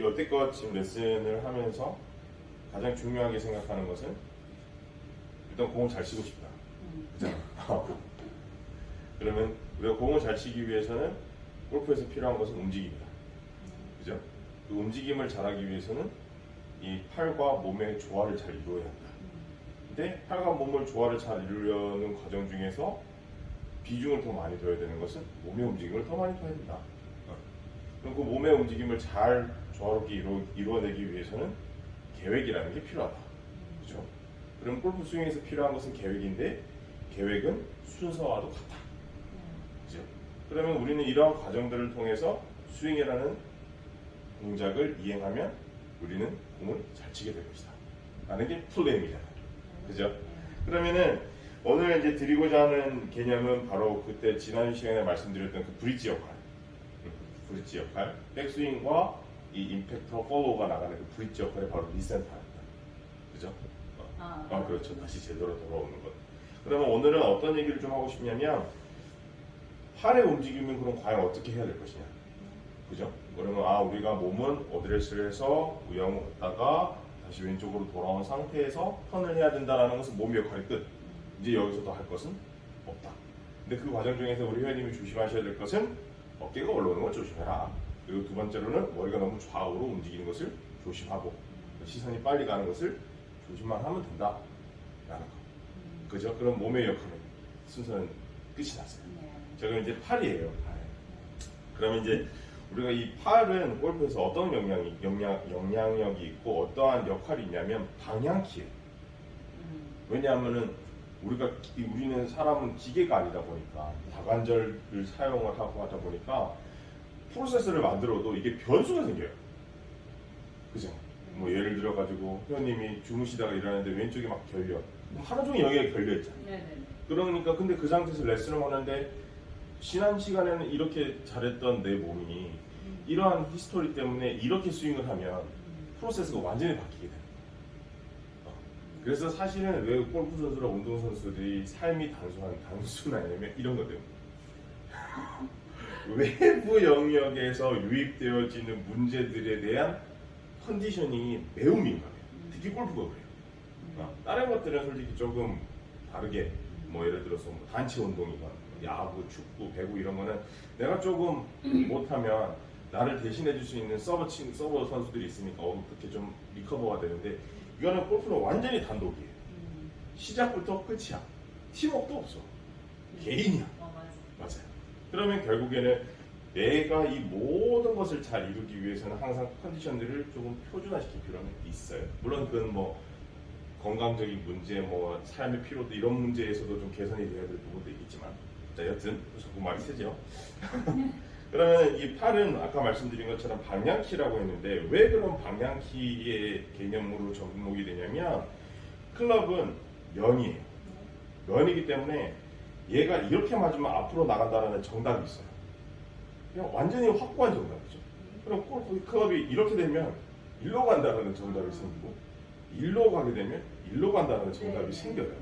여태껏 지금 레슨을 하면서 가장 중요하게 생각하는 것은 일단 공을 잘 치고 싶다. 그잖아. 그러면 우리가 공을 잘 치기 위해서는 골프에서 필요한 것은 움직임이다. 그죠? 그 움직임을 잘하기 위해서는 이 팔과 몸의 조화를 잘 이루어야 한다. 근데 팔과 몸을 조화를 잘 이루려는 과정 중에서 비중을 더 많이 둬야 되는 것은 몸의 움직임을 더 많이 둬야 된다. 그럼 그 몸의 움직임을 잘 조화롭게 이루어내기 위해서는 계획이라는 게 필요하다. 그죠? 그럼 골프 스윙에서 필요한 것은 계획인데 계획은 순서와도 같다. 그죠? 그러면 우리는 이러한 과정들을 통해서 스윙이라는 동작을 이행하면 우리는 공을 잘 치게 될 것이다. 라는 게 플레이입니다. 그죠? 그러면은 오늘 이제 드리고자 하는 개념은 바로 그때 지난 시간에 말씀드렸던 그 브릿지 역할. 브릿지 역할. 백스윙과 이 임팩터 팔로우가 나가는 그 브릿지 역할이 바로 리센터입니다. 그죠? 그렇죠. 다시 제대로 돌아오는 것. 그러면 오늘은 어떤 얘기를 좀 하고 싶냐면 팔의 움직임은 그럼 과연 어떻게 해야 될 것이냐. 그죠? 그러면 우리가 몸은 어드레스를 해서 우영을 했다가 다시 왼쪽으로 돌아온 상태에서 턴을 해야 된다는 것은 몸의 역할이 끝. 이제 여기서 더 할 것은 없다. 근데 그 과정 중에서 우리 회원님이 조심하셔야 될 것은 어깨가 올라오는 걸 조심해라. 그리고 두 번째로는 머리가 너무 좌우로 움직이는 것을 조심하고 시선이 빨리 가는 것을 조심만 하면 된다. 라는 거. 그죠? 그럼 몸의 역할은 순서는 끝이 났어요. 자, 그럼 이제 팔이에요. 팔. 그러면 이제 우리가 이 팔은 골프에서 어떤 영향력이 있고 어떠한 역할이 있냐면 방향키예요. 왜냐하면은 우리는 사람은 기계가 아니다 보니까 다관절을 사용을 하고 하다 보니까 프로세서를 만들어도 이게 변수가 생겨요. 그죠? 뭐 예를 들어 가지고 회원님이 주무시다가 일어나는데 왼쪽이 막 결려. 하루 종일 여기가 결려 있잖아요. 그러니까 근데 그 상태에서 레슨을 하는데 지난 시간에는 이렇게 잘했던 내 몸이 이러한 히스토리 때문에 이렇게 스윙을 하면 프로세스가 완전히 바뀌게 돼요. 그래서 사실은 왜 골프 선수나 운동 선수들이 삶이 단순하냐면 이런 것 때문에 외부 영역에서 유입되어지는 문제들에 대한 컨디셔닝이 매우 민감해요. 특히 골프가 그래요. 다른 것들은 솔직히 조금 다르게 뭐 예를 들어서 뭐 단체 운동이나 야구, 축구, 배구 이런 거는 내가 조금 못하면 나를 대신해 줄 수 있는 서버 선수들이 있으니까 어떻게 좀 리커버가 되는데 이거는 골프는 완전히 단독이에요. 시작부터 끝이야. 팀워크도 없어. 개인이야. 맞아요. 그러면 결국에는 내가 이 모든 것을 잘 이루기 위해서는 항상 컨디션들을 조금 표준화시킬 필요는 있어요. 물론 그건 뭐 건강적인 문제, 뭐 삶의 피로도 이런 문제에서도 좀 개선이 돼야 될 부분도 있겠지만, 자 여튼 자꾸 말이 세죠. 그러면 이 팔은 아까 말씀드린 것처럼 방향키라고 했는데 왜 그런 방향키의 개념으로 접목이 되냐면 클럽은 면이에요. 면이기 때문에 얘가 이렇게 맞으면 앞으로 나간다는 정답이 있어요. 그냥 완전히 확고한 정답이죠. 그럼 골프 클럽이 이렇게 되면 일로 간다는 정답이 생기고 일로 가게 되면 일로 간다는 정답이 생겨요.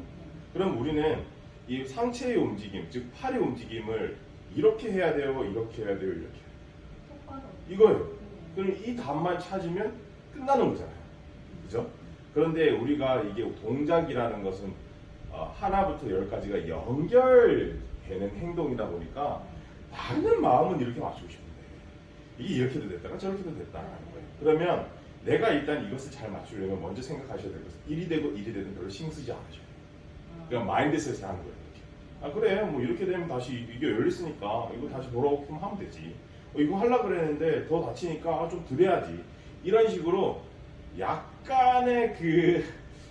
그럼 우리는 이 상체의 움직임, 즉 팔의 움직임을 이렇게 해야 돼요, 이렇게 해야 돼요, 이렇게 해야 돼요. 이거예요. 그럼 이 답만 찾으면 끝나는 거잖아요. 그죠? 그런데 우리가 이게 동작이라는 것은 하나부터 열까지가 연결되는 행동이다 보니까 나는 마음은 이렇게 맞추고 싶은데 이게 이렇게도 됐다가 저렇게도 됐다라는 거예요. 그러면 내가 일단 이것을 잘 맞추려면 먼저 생각하셔야 될 것은 1이 되고 1이 되든 별로 신경 쓰지 않으셔야 돼요. 그냥 마인드셋에 하는 거예요. 그래 뭐 이렇게 되면 다시 이게 열렸으니까 이거 다시 돌아오게끔 하면 되지. 이거 하려고 그랬는데 더 다치니까 좀 덜 해야지. 이런 식으로 약간의 그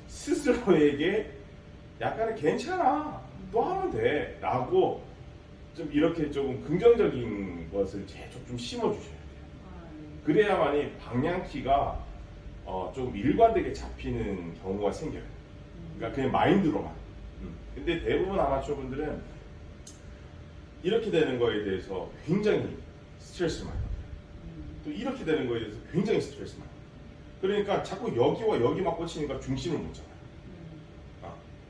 스스로에게 약간의 괜찮아 또 하면 돼 라고 좀 이렇게 조금 긍정적인 것을 계속 좀 심어주셔야 돼요. 그래야만이 방향키가 좀 일관되게 잡히는 경우가 생겨요. 그러니까 그냥 마인드로만. 근데 대부분 아마추어 분들은 이렇게 되는 거에 대해서 굉장히 스트레스를 많이 받아요. 또 이렇게 되는 거에 대해서 굉장히 스트레스를 많이 받아요. 그러니까 자꾸 여기와 여기만 꽂히니까 중심을 못 잡아요.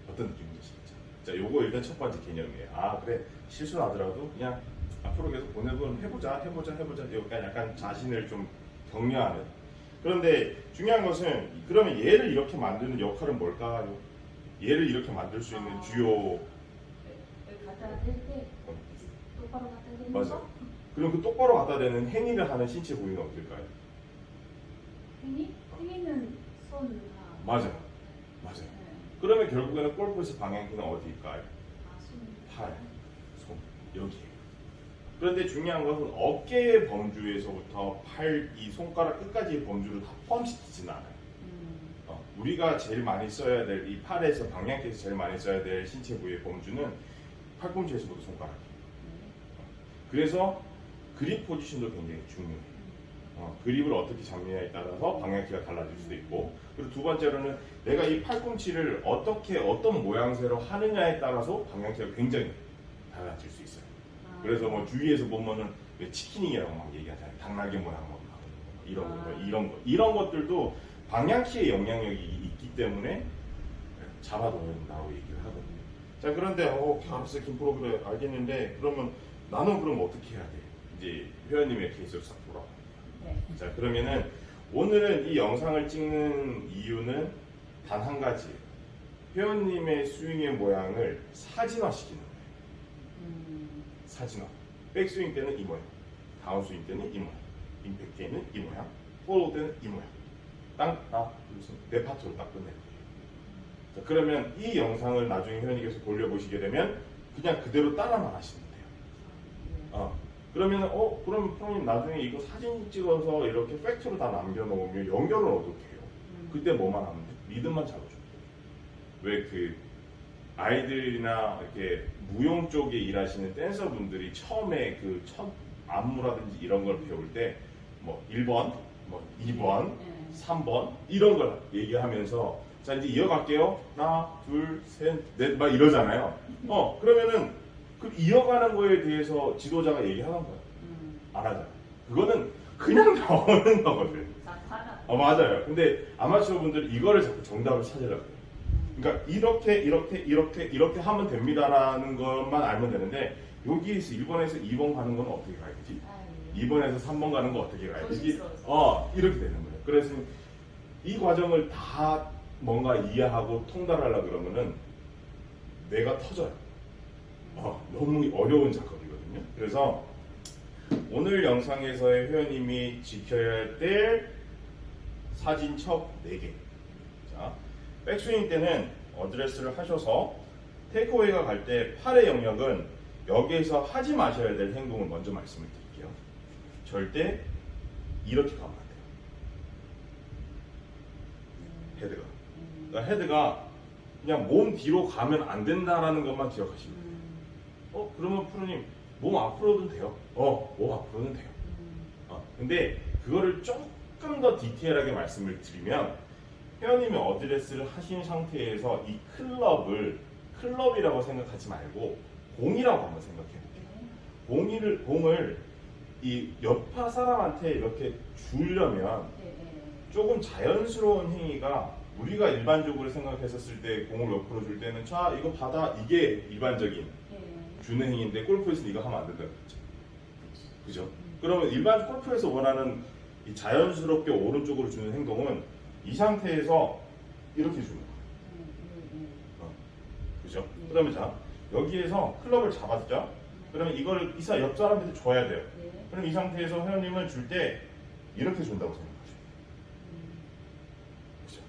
어떤 느낌인지 진짜. 자, 요거 일단 첫 번째 개념이에요. 그래 실수하더라도 그냥 앞으로 계속 해보자. 약간 자신을 좀 격려하는 그런데 중요한 것은 그러면 얘를 이렇게 만드는 역할은 뭘까요? 얘를 이렇게 만들 수 있는 주요 여기 갖다 댈때 똑바로 갖다 대는 맞아요. 거? 그럼 그 똑바로 갖다 대는 행위를 하는 신체 부위는 어떨까요? 행위? 행위는 손. 맞아요. 맞아요. 네. 그러면 결국에는 골프에서 방향키는 어디일까요? 아, 손. 팔, 손, 여기에요. 그런데 중요한 것은 어깨의 범주에서부터 팔, 이 손가락 끝까지의 범주를 다 포함시키지는 않아요. 우리가 제일 많이 써야 될 이 팔에서 방향키에서 제일 많이 써야 될 신체 부위의 범주는 팔꿈치에서부터 손가락이에요. 그래서 그립 포지션도 굉장히 중요해요. 그립을 어떻게 잡느냐에 따라서 방향키가 달라질 수도 있고, 그리고 두 번째로는 내가 이 팔꿈치를 어떻게 어떤 모양새로 하느냐에 따라서 방향키가 굉장히 달라질 수 있어요. 그래서 뭐 주위에서 보면은 왜 치킨이라고 막 얘기하잖아요. 당나귀 모양 막 이런 것들도 방향키의 영향력이 있기 때문에 잡아둬야 된다고 얘기를 하거든요. 자, 그런데 알았어 김프로 그래 알겠는데 그러면 나는 그럼 어떻게 해야 돼? 이제 회원님의 케이스로 싹 돌아갑니다. 네. 자, 그러면은 오늘은 이 영상을 찍는 이유는 단 한 가지예요. 회원님의 스윙의 모양을 사진화시키는 거예요. 사진화. 백스윙 때는 이 모양, 다운스윙 때는 이 모양, 임팩트 때는 이 모양, 플로우 때는 이 모양. 내 파트로 딱 끝낼 거예요. 자, 그러면 이 영상을 나중에 회원님께서 돌려보시게 되면 그냥 그대로 따라만 하시면 돼요. 그러면 그럼 형님 나중에 이거 사진 찍어서 이렇게 팩트로 다 남겨놓으면 연결을 어떻게 해요? 그때 뭐만 하면 돼? 리듬만 잡아주면 돼요. 왜 그 아이들이나 이렇게 무용 쪽에 일하시는 댄서분들이 처음에 그 첫 안무라든지 이런 걸 배울 때 뭐 1번, 뭐 2번, 3번 이런 걸 얘기하면서 자 이제 이어갈게요. 하나, 둘, 셋, 넷 막 이러잖아요. 그러면은 그 이어가는 거에 대해서 지도자가 얘기하는 거야. 안 하잖아. 그거는 그냥 나오는 거거든. 맞아요. 근데 아마추어 분들은 이거를 자꾸 정답을 찾으려고 해요. 그러니까 이렇게 하면 됩니다라는 것만 알면 되는데 여기에서 1번에서 2번 가는 건 어떻게 가야 되지? 2번에서 3번 가는 거 어떻게 가야 되지? 이렇게 되는 거예요. 그래서 이 과정을 다 뭔가 이해하고 통달하려고 그러면은 뇌가 터져요. 너무 어려운 작업이거든요. 그래서 오늘 영상에서의 회원님이 지켜야 될 사진첩 4개. 자, 백스윙 때는 어드레스를 하셔서 테이크어웨이가 갈 때 팔의 영역은 여기에서 하지 마셔야 될 행동을 먼저 말씀을 드릴게요. 절대 이렇게 가면 안 돼요. 헤드가. 그러니까 헤드가 그냥 몸 뒤로 가면 안 된다라는 것만 기억하시면 돼요. 그러면 프로님 몸 앞으로도 돼요. 몸 앞으로는 돼요. 근데 그거를 조금 더 디테일하게 말씀을 드리면 회원님이 어드레스를 하신 상태에서 이 클럽이라고 생각하지 말고 공이라고 한번 생각해 볼게요. 공을 이 옆파 사람한테 이렇게 주려면 조금 자연스러운 행위가 우리가 일반적으로 생각했었을 때 공을 옆으로 줄 때는 자 이거 받아 이게 일반적인 주는 행위인데 골프에서는 이거 하면 안 된다고 했죠. 그죠? 그러면 일반 골프에서 원하는 이 자연스럽게 오른쪽으로 주는 행동은 이 상태에서 이렇게 주는 거예요. 그죠? 그러면 자 여기에서 클럽을 잡았죠? 그러면 이걸 이사 옆 사람한테 줘야 돼요. 그럼 이 상태에서 회원님을 줄 때 이렇게 준다고 생각하죠. 그죠?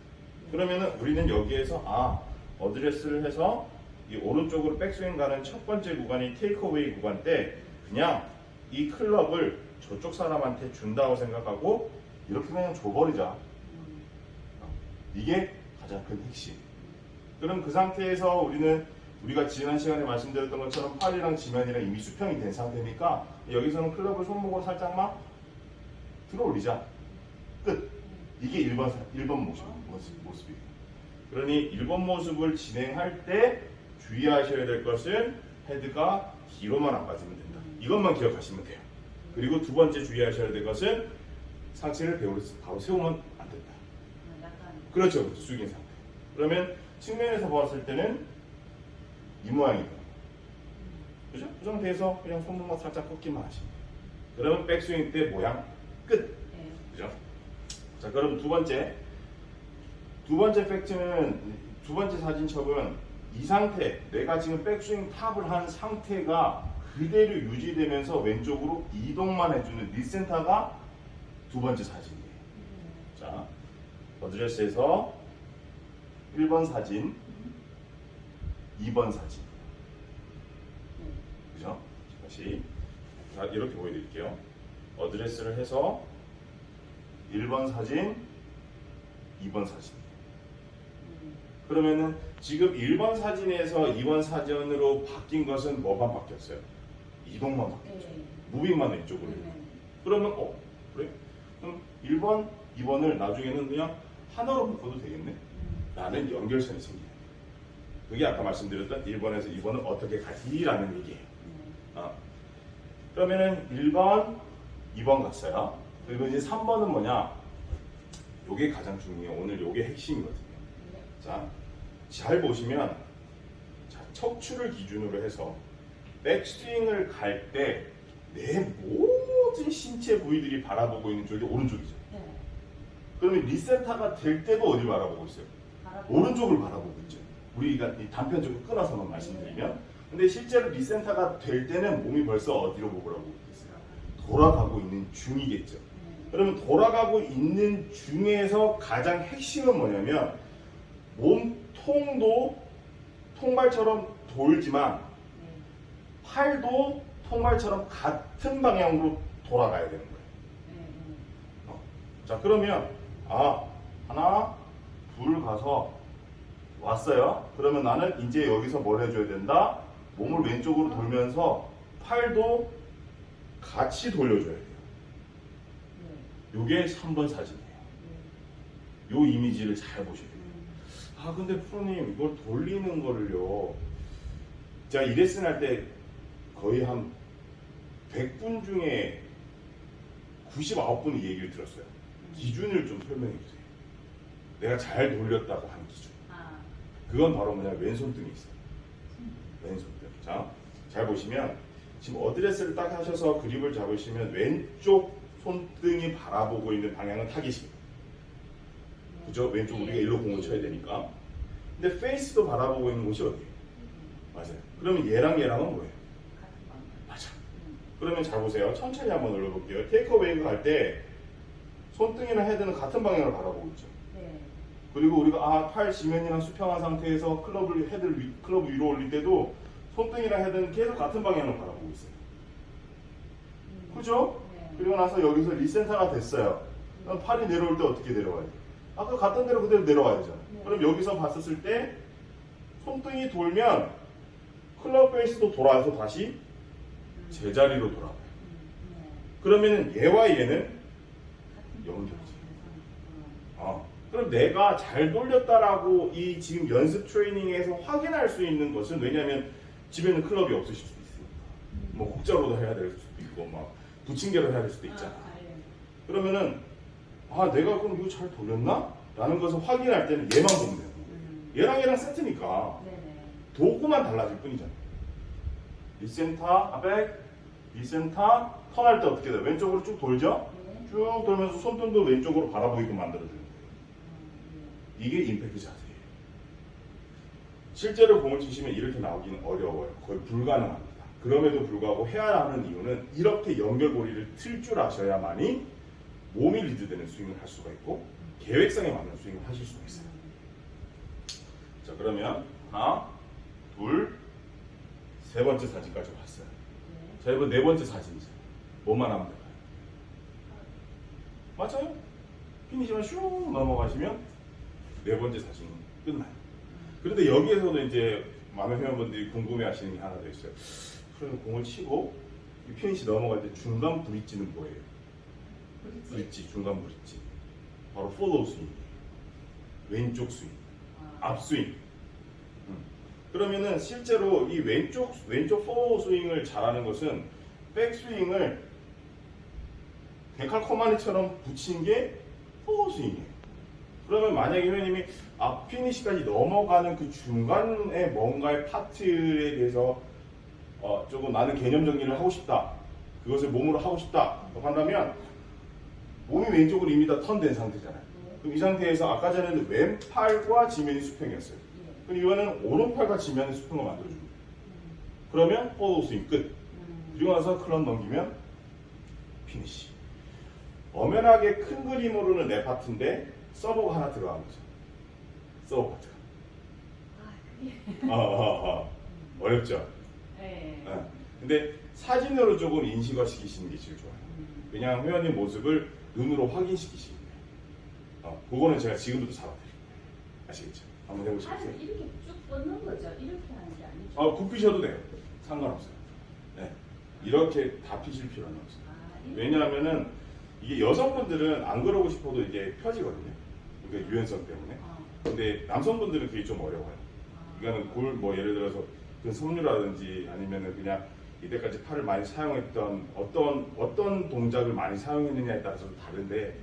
그러면은 우리는 여기에서 어드레스를 해서 이 오른쪽으로 백스윙 가는 첫 번째 구간이 테이크어웨이 구간 때 그냥 이 클럽을 저쪽 사람한테 준다고 생각하고 이렇게 그냥 줘버리자. 이게 가장 큰 핵심. 그럼 그 상태에서 우리가 지난 시간에 말씀드렸던 것처럼 팔이랑 지면이랑 이미 수평이 된 상태니까 여기서는 클럽을 손목으로 살짝만 들어 올리자. 끝. 이게 1번 모습이에요. 그러니 1번 모습을 진행할 때 주의하셔야 될 것은 헤드가 뒤로만 안 빠지면 된다. 이것만 기억하시면 돼요. 그리고 두 번째 주의하셔야 될 것은 상체를 바로 세우면 안 된다. 그렇죠. 숙인 상태. 그러면 측면에서 보았을 때는 이 모양이다. 그죠? 그 상태에서 그냥 손목만 살짝 꺾기만 하시면 돼요. 그러면 백스윙 때 모양 끝. 그죠? 자, 그럼 두 번째 팩트는, 두 번째 사진첩은 이 상태, 내가 지금 백스윙 탑을 한 상태가 그대로 유지되면서 왼쪽으로 이동만 해주는 리센터가 두 번째 사진이에요. 자, 어드레스에서 1번 사진, 2번 사진. 그죠? 다시 자, 이렇게 보여드릴게요. 어드레스를 해서 1번 사진, 2번 사진. 그러면은 지금 1번 사진에서 2번 사진으로 바뀐 것은 뭐만 바뀌었어요? 이동만 바뀌었죠. 무빙만 왼쪽으로. 그러면 그래? 그럼 1번, 2번을 나중에는 그냥 하나로 묶어도 되겠네? 라는 연결선이 생겨요. 그게 아까 말씀드렸던 1번에서 2번을 어떻게 가지라는 얘기예요. 그러면은 1번, 2번 갔어요. 그리고 이제 3번은 뭐냐? 요게 가장 중요해요. 오늘 요게 핵심이거든요. 자, 잘 보시면, 자, 척추를 기준으로 해서 백스윙을 갈 때 내 모든 신체 부위들이 바라보고 있는 쪽이 오른쪽이죠. 그러면 리센터가 될 때도 어디 바라보고 있어요? 오른쪽을 바라보고 있죠. 우리가 이 단편적으로 끊어서만 말씀드리면. 근데 실제로 리센터가 될 때는 몸이 벌써 어디로 보고 있겠어요? 돌아가고 있는 중이겠죠. 그러면 돌아가고 있는 중에서 가장 핵심은 뭐냐면 몸통도 통발처럼 돌지만 팔도 통발처럼 같은 방향으로 돌아가야 되는 거예요. 자, 그러면 하나, 둘 가서 왔어요. 그러면 나는 이제 여기서 뭘 해줘야 된다? 몸을 왼쪽으로 돌면서 팔도 같이 돌려줘야 돼요. 요게 3번 사진이에요. 요 이미지를 잘 보셔야 돼요. 근데 프로님 이걸 돌리는 거를요, 제가 이 레슨 할 때 거의 한 100분 중에 99분이 얘기를 들었어요. 기준을 좀 설명해 주세요. 내가 잘 돌렸다고 하는 기준. 그건 바로 뭐냐, 왼손등이 있어요. 왼손등. 자, 잘 보시면 지금 어드레스를 딱 하셔서 그립을 잡으시면 왼쪽 손등이 바라보고 있는 방향은 타깃입니다. 그죠? 왼쪽 우리가 일로 공을 쳐야 되니까. 근데 페이스도 바라보고 있는 곳이 어디예요? 맞아요. 그러면 얘랑은 뭐예요? 맞아. 그러면 잘 보세요. 천천히 한번 눌러볼게요. 테이크어웨이가 갈 때 손등이랑 헤드는 같은 방향을 바라보고 있죠. 그리고 우리가 팔 지면이랑 수평한 상태에서 클럽 위로 올릴 때도 손등이랑 헤드는 계속 같은 방향을 바라보고 있어요. 그죠? 그리고 나서 여기서 리센터가 됐어요. 그럼 팔이 내려올 때 어떻게 내려와야 돼요? 아까 갔던 대로 그대로 내려와야 되잖아요. 그럼 여기서 봤었을 때 손등이 돌면 클럽 페이스도 돌아와서 다시 제자리로 돌아와요. 그러면 얘와 얘는 연결이지. 그럼 내가 잘 돌렸다라고 이 지금 연습 트레이닝에서 확인할 수 있는 것은, 왜냐하면 집에는 클럽이 없으실 수도 있으니까, 뭐 국자로도 해야 될 수도 있고, 막 부침개로 해야 될 수도 있잖아. 그러면은 내가 그럼 이거 잘 돌렸나? 라는 것을 확인할 때는 얘만 보면 돼요. 얘랑 세트니까 도구만 달라질 뿐이잖아. 리센터, 백, 리센터, 턴할 때 어떻게 돼요? 왼쪽으로 쭉 돌죠? 쭉 돌면서 손등도 왼쪽으로 바라보이게 만들어주는 거예요. 이게 임팩트 자세예요. 실제로 공을 치시면 이렇게 나오기는 어려워요. 거의 불가능합니다. 그럼에도 불구하고 해야 하는 이유는 이렇게 연결고리를 틀 줄 아셔야만이 몸이 리드되는 스윙을 할 수가 있고 계획성에 맞는 스윙을 하실 수가 있어요. 자, 그러면 하나, 둘, 세 번째 사진까지 봤어요. 자, 이번 네 번째 사진이죠. 뭐만 하면 될까요? 맞아요? 피니시만 슝 넘어가시면 네 번째 사진은 끝나요. 그런데 여기에서도 이제 많은 회원분들이 궁금해하시는 게 하나 더 있어요. 그러면 공을 치고 이 피니시 넘어갈 때 중간 브릿지는 뭐예요? 브릿지, 중간 브릿지. 바로 follow 스윙. 왼쪽 스윙, 앞 스윙. 그러면은 실제로 이 왼쪽 follow 스윙을 잘하는 것은 백 스윙을 데칼코마니처럼 붙이는 게 follow 스윙이에요. 그러면 만약에 회원님이 앞 피니시까지 넘어가는 그 중간에 뭔가의 파트에 대해서 조금 나는 개념 정리를 하고 싶다, 그것을 몸으로 하고 싶다 한다면 몸이 왼쪽으로 이미 다 턴된 상태잖아요. 그럼 이 상태에서 아까 전에는 왼팔과 지면이 수평이었어요. 그럼 이거는 오른팔과 지면의 수평을 만들어줍니다. 그러면 포워드 스윙 끝. 그리고 나서 클럽 넘기면 피니시. 엄연하게 큰 그림으로는 내 파트인데 서브가 하나 들어간 거죠. 서브 파트가. 어렵죠? 네. 근데 사진으로 조금 인식화 시키시는 게 제일 좋아요. 왜냐하면 회원님 모습을 눈으로 확인시키시는 거예요. 그거는 제가 지금부터 잡아드릴게요. 아시겠죠? 한번 해보시겠어요? 팔을 이렇게 쭉 뻗는 거죠. 이렇게 하는 게 아니죠. 굽히셔도 돼요. 상관없어요. 네. 이렇게 다 피실 필요는 없어요. 이렇게. 왜냐하면은 이게 여성분들은 안 그러고 싶어도 이게 펴지거든요. 그러니까 유연성 때문에. 근데 남성분들은 그게 좀 어려워요. 이거는 뭐 예를 들어서 그 섬유라든지 아니면은 그냥 이때까지 팔을 많이 사용했던 어떤 동작을 많이 사용했느냐에 따라서 다른데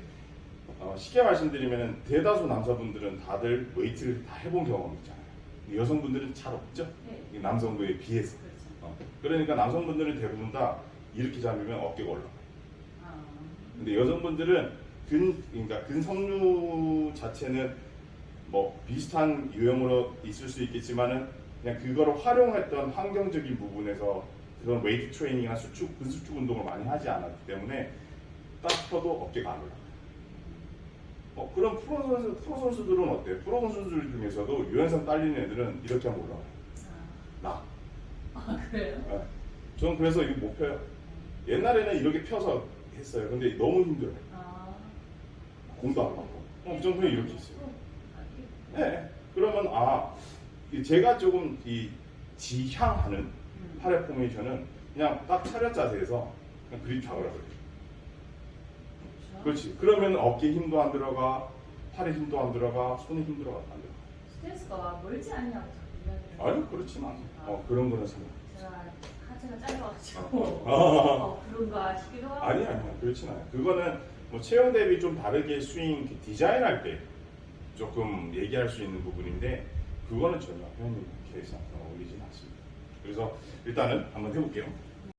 쉽게 말씀드리면은 대다수 남자분들은 다들 웨이트를 다 해본 경험이 있잖아요. 근데 여성분들은 잘 없죠. 네. 이 남성부에 비해서. 그렇죠. 그러니까 남성분들은 대부분 다 이렇게 잡으면 어깨가 올라가요. 아. 근데 여성분들은 그러니까 근섬유 자체는 뭐 비슷한 유형으로 있을 수 있겠지만은 그냥 그거를 활용했던 환경적인 부분에서 그런 웨이트 트레이닝이나 근수축 운동을 많이 하지 않았기 때문에 딱 펴도 어깨가 안 올라가요. 그럼 프로 선수들은 어때요? 프로 선수들 중에서도 유연성 딸리는 애들은 이렇게 하면 올라가요. 나. 그래요? 네. 저는 그래서 이거 못 펴요. 옛날에는 이렇게 펴서 했어요. 근데 너무 힘들어요. 공도 안 맞고. 저는 그냥 이렇게 했어요. 네. 그러면 제가 조금 지향하는 팔의 포메이션은 그냥 딱 차렷 자세에서 그냥 그립 잡으라 그래요. 그렇지. 그러면 어깨 힘도 안 들어가, 팔에 힘도 안 들어가, 손에 힘 들어가 안 들어가. 스트레스가 멀지 않냐고 자꾸 이야기를. 아니 그렇진 않아요. 그런 거는 상관. 제가 하체가 짧아가지고 그런가 싶기도 하고. 아니야 그렇진 않아요. 그거는 뭐 체형 대비 좀 다르게 스윙 디자인할 때 조금 얘기할 수 있는 부분인데 그거는 전혀 회원님 케이스랑 어울리진 않습니다. 그래서 일단은 한번 해볼게요.